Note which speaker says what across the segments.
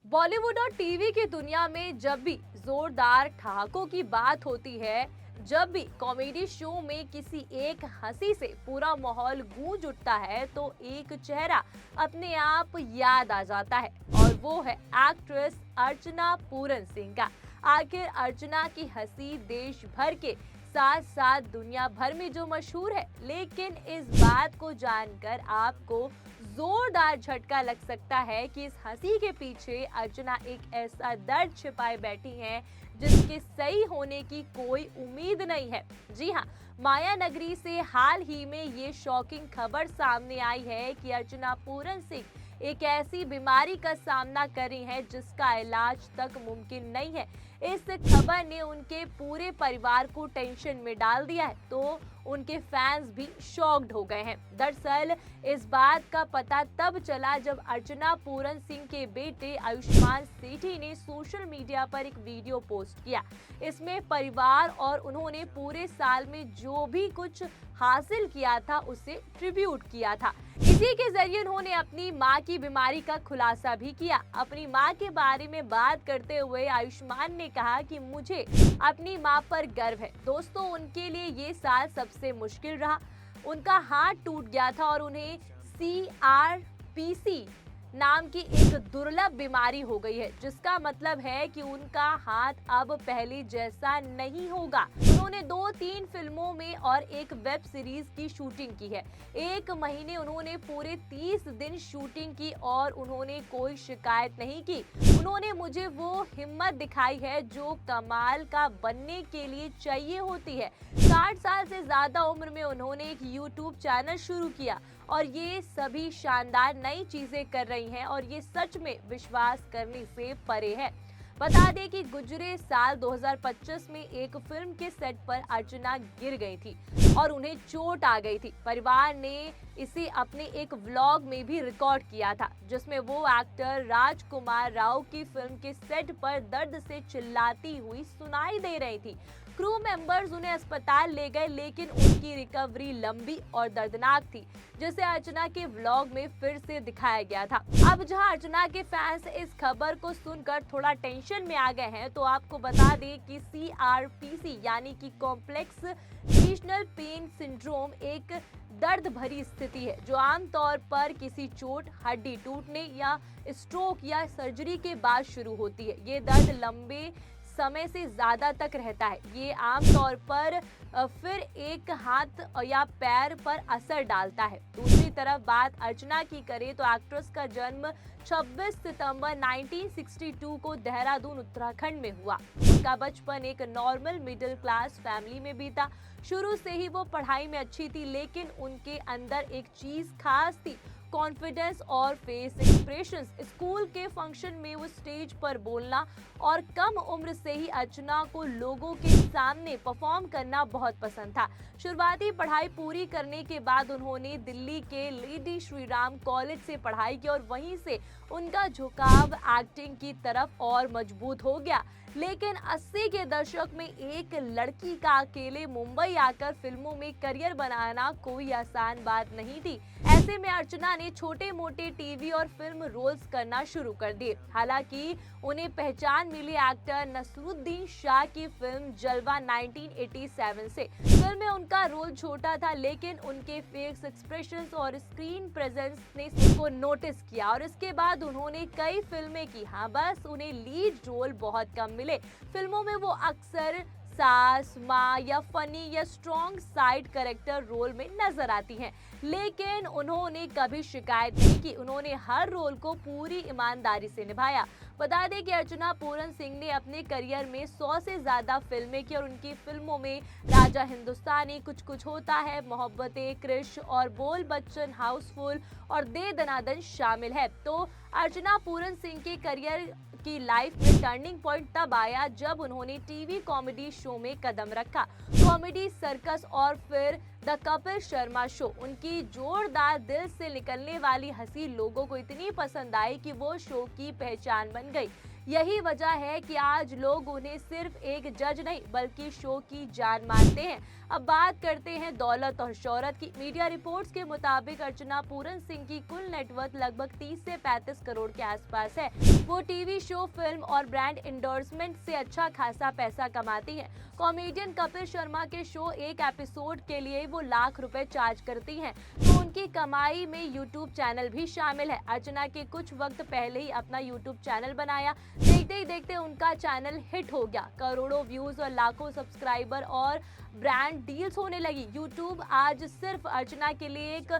Speaker 1: बॉलीवुड और टीवी की दुनिया में जब भी जोरदार ठहाकों की बात होती है, जब भी कॉमेडी शो में किसी एक हंसी से पूरा माहौल गूंज उठता है, तो एक चेहरा अपने आप याद आ जाता है और वो है एक्ट्रेस अर्चना पूरन सिंह का। आखिर अर्चना की हंसी देश भर के साथ साथ दुनिया भर में जो मशहूर है, लेकिन इस बात को जानकर आपको जोरदार झटका लग सकता है कि इस हंसी के पीछे अर्चना एक ऐसा दर्द छिपाए बैठी हैं जिसके सही होने की कोई उम्मीद नहीं है। जी हाँ, माया नगरी से हाल ही में ये शॉकिंग खबर सामने आई है कि अर्चना पूरन सिंह एक ऐसी बीमारी का सामना कर रही हैं जिसका इलाज तक मुमकिन नहीं है। इस खबर ने उनके पूरे परिवार को टेंशन में डाल दिया है, तो उनके फैंस भी शॉक्ड हो गए हैं। दरअसल इस बात का पता तब चला जब अर्चना पूरन सिंह के बेटे आयुष्मान सेठी ने सोशल मीडिया पर एक वीडियो पोस्ट किया। इसमें परिवार और उन्होंने पूरे साल में जो भी कुछ हासिल किया था उसे ट्रिब्यूट किया था। इसी के जरिए उन्होंने अपनी मां की बीमारी का खुलासा भी किया। अपनी मां के बारे में बात करते हुए आयुष्मान ने कहा कि मुझे अपनी मां पर गर्व है। दोस्तों, उनके लिए ये साल सबसे मुश्किल रहा। उनका हाथ टूट गया था और उन्हें CRPC नाम की एक दुर्लभ बीमारी हो गई है, जिसका मतलब है कि उनका हाथ अब पहले जैसा नहीं होगा। उन्होंने 2-3 फिल्मों में और एक वेब सीरीज की शूटिंग की है। 1 महीने उन्होंने पूरे 30 दिन शूटिंग की और उन्होंने कोई शिकायत नहीं की। उन्होंने मुझे वो हिम्मत दिखाई है जो कमाल का बनने के लिए चाहिए होती है। 60 साल से ज्यादा उम्र में उन्होंने एक YouTube चैनल शुरू किया और ये सभी शानदार नई चीजें कर रही हैं और ये सच में विश्वास करने से परे है। बता दें कि गुजरे साल 2025 में एक फिल्म के सेट पर अर्चना गिर गई थी और उन्हें चोट आ गई थी। परिवार ने इसे अपने एक व्लॉग में भी रिकॉर्ड किया था, जिसमें वो एक्टर राजकुमार राव की फिल्म के सेट पर दर्द से चिल्लाती हुई सुनाई दे रही थी। क्रू मेंबर्स उन्हें अस्पताल ले गए, लेकिन उनकी रिकवरी लंबी और दर्दनाक थी, जिसे अर्चना के व्लॉग में फिर से दिखाया गया था। अब जहां अर्चना के फैंस इस खबर को सुनकर थोड़ा टेंशन में आ गए हैं, तो आपको बता दें कि CRPC यानी कि कॉम्प्लेक्स रीजनल पेन सिंड्रोम एक दर्द भरी स्थिति है जो आमतौर पर किसी चोट, हड्डी टूटने या स्ट्रोक या सर्जरी के बाद शुरू होती है। ये दर्द लंबे समय से ज्यादा तक रहता है। ये आमतौर पर फिर एक हाथ या पैर पर असर डालता है। दूसरी तरफ बात अर्चना की करें तो एक्ट्रेस का जन्म 26 सितंबर 1962 को देहरादून, उत्तराखंड में हुआ। उनका बचपन एक नॉर्मल मिडिल क्लास फैमिली में बीता। शुरू से ही वो पढ़ाई में अच्छी थी, लेकिन उनके अंदर एक चीज खास थी, कॉन्फिडेंस और फेस एक्सप्रेशंस। स्कूल के फंक्शन में वो स्टेज पर बोलना और कम उम्र से ही अर्चना को लोगों के सामने परफॉर्म करना बहुत पसंद था। शुरुआती पढ़ाई पूरी करने के बाद उन्होंने दिल्ली के लेडी श्री राम कॉलेज से पढ़ाई की और वहीं से उनका झुकाव एक्टिंग की तरफ और मजबूत हो गया। लेकिन 80 के दशक में एक लड़की का अकेले मुंबई आकर फिल्मों में करियर बनाना कोई आसान बात नहीं थी। ऐसे में अर्चना ने छोटे मोटे टीवी और फिल्म रोल्स करना शुरू कर दिए। हालांकि उन्हें पहचान मिली एक्टर नसरुद्दीन शाह की फिल्म जलवा 1987 से। फिल्म में उनका रोल छोटा था, लेकिन उनके फेस एक्सप्रेशंस और स्क्रीन प्रेजेंस ने उनको नोटिस किया और इसके बाद उन्होंने कई फिल्में की। हाँ, बस उन्हें लीड रोल बहुत कम मिले। फिल्मों में वो अक्सर सास, माँ या फनी या स्ट्रॉन्ग साइड कैरेक्टर रोल में नजर आती हैं, लेकिन उन्होंने कभी शिकायत नहीं की। उन्होंने हर रोल को पूरी ईमानदारी से निभाया। बता दें कि अर्चना पूरन सिंह ने अपने करियर में 100 से ज्यादा फिल्में की और उनकी फिल्मों में राजा हिंदुस्तानी, कुछ कुछ होता है, मोहब्बतें, क्रिश और बोल बच्चन, हाउसफुल और दे दनादन शामिल है। तो अर्चना पूरन सिंह के करियर की लाइफ में टर्निंग पॉइंट तब आया जब उन्होंने टीवी कॉमेडी शो में कदम रखा, कॉमेडी सर्कस और फिर द कपिल शर्मा शो। उनकी जोरदार दिल से निकलने वाली हंसी लोगों को इतनी पसंद आई कि वो शो की पहचान बन गई। यही वजह है कि आज लोग उन्हें सिर्फ एक जज नहीं बल्कि शो की जान मानते हैं। अब बात करते हैं दौलत और शोहरत की। मीडिया रिपोर्ट्स के मुताबिक अर्चना पूरन सिंह की कुल नेटवर्थ लगभग 30 से 35 करोड़ के आसपास है। वो टीवी शो, फिल्म और ब्रांड एंडोर्समेंट से अच्छा खासा पैसा कमाती हैं। कॉमेडियन कपिल शर्मा के शो एक एपिसोड के लिए वो लाख रुपए चार्ज करती हैं, तो उनकी कमाई में यूट्यूब चैनल भी शामिल है। अर्चना के कुछ वक्त पहले ही अपना यूट्यूब चैनल बनाया, देखते ही देखते उनका चैनल हिट हो गया। करोड़ों व्यूज और लाखों सब्सक्राइबर और ब्रांड डील्स होने लगी। यूट्यूब आज सिर्फ अर्चना के लिए एक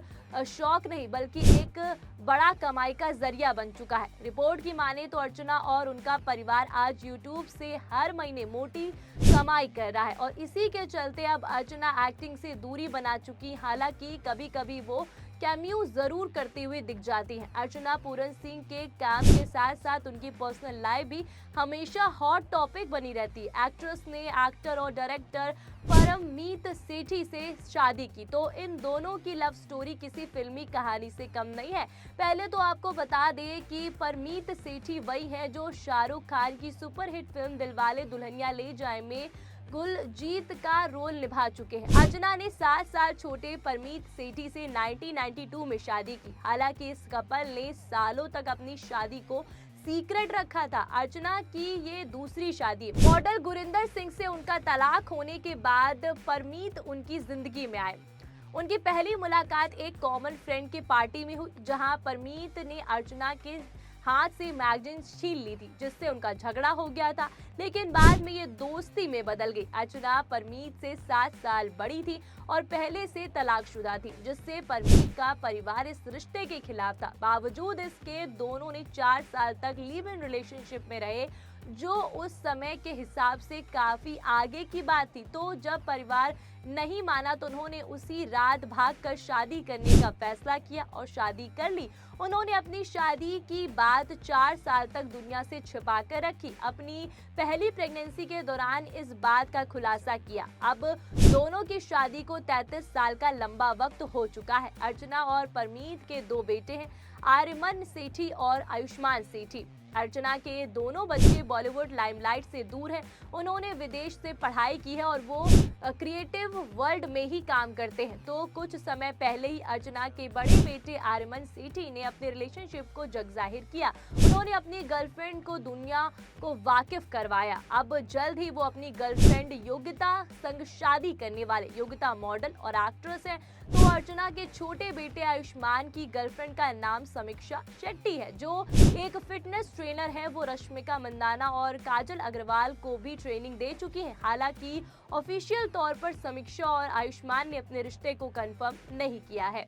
Speaker 1: शौक नहीं बल्कि एक बड़ा कमाई का जरिया बन चुका है। रिपोर्ट की माने तो अर्चना और उनका परिवार आज यूट्यूब से हर महीने मोटी कमाई कर रहा है और इसी के चलते अब अर्चना एक्टिंग से दूरी बना चुकी। हालांकि कभी कभी वो कैमियो जरूर करते हुए दिख जाती हैं। अर्चना पूरन सिंह के काम के साथ साथ उनकी पर्सनल लाइफ भी हमेशा हॉट टॉपिक बनी रहती है। एक्ट्रेस ने एक्टर और डायरेक्टर परममीत सेठी से शादी की, तो इन दोनों की लव स्टोरी किसी फिल्मी कहानी से कम नहीं है। पहले तो आपको बता दें कि परमीत सेठी वही है जो शाहरुख खान की सुपरहिट फिल्म दिलवाले दुल्हनिया ले जाए में गुलजीत का रोल निभा चुके हैं। अर्चना ने 7 साल छोटे परमीत सेठी से 1992 में शादी की। हालांकि इस कपल ने सालों तक अपनी शादी को सीक्रेट रखा था। अर्चना की ये दूसरी शादी। मॉडल गुरिंदर सिंह से उनका तलाक होने के बाद परमीत उनकी जिंदगी में आए। उनकी पहली मुलाकात एक कॉमन फ्रेंड की पार्टी में हुई, जहां परमीत ने अर्चना के हाथ से मैगजीन छीन ली थी, जिससे उनका झगड़ा हो गया था, लेकिन बाद में ये दोस्ती में बदल गई। अर्चना परमीत से 7 साल बड़ी थी और पहले से तलाकशुदा थी, जिससे परमीत का परिवार इस रिश्ते के खिलाफ था। बावजूद इसके दोनों ने 4 साल तक लिव इन रिलेशनशिप में रहे, जो उस समय के हिसाब से काफी आगे की बात थी। तो जब परिवार नहीं माना तो उन्होंने उसी रात भागकर शादी करने का फैसला किया और शादी कर ली। उन्होंने अपनी शादी की बात 4 साल तक दुनिया से छिपा कर रखी। अपनी पहली प्रेगनेंसी के दौरान इस बात का खुलासा किया। अब दोनों की शादी को 33 साल का लंबा वक्त हो चुका है। अर्चना और परमीत के 2 बेटे हैं, आर्यमन सेठी और आयुष्मान सेठी। अर्चना के दोनों बच्चे बॉलीवुड लाइमलाइट से दूर हैं। उन्होंने विदेश से पढ़ाई की है और वो क्रिएटिव वर्ल्ड में ही काम करते हैं। तो कुछ समय पहले ही अर्चना के बड़े बेटे आर्यमन सेठी ने अपने रिलेशनशिप को जगजाहिर किया। उन्होंने अपनी गर्लफ्रेंड को दुनिया को वाकिफ करवाया। अब जल्द ही वो अपनी गर्लफ्रेंड योगिता संग शादी करने वाले। योगिता मॉडल और एक्ट्रेस हैं। तो अर्चना के छोटे बेटे आयुष्मान की गर्लफ्रेंड का नाम समीक्षा शेट्टी है, जो एक फिटनेस ट्रेनर है। वो रश्मिका मंदाना और काजल अग्रवाल को भी ट्रेनिंग दे चुकी है। हालांकि ऑफिशियल तौर पर समीक्षा और आयुष्मान ने अपने रिश्ते को कंफर्म नहीं किया है।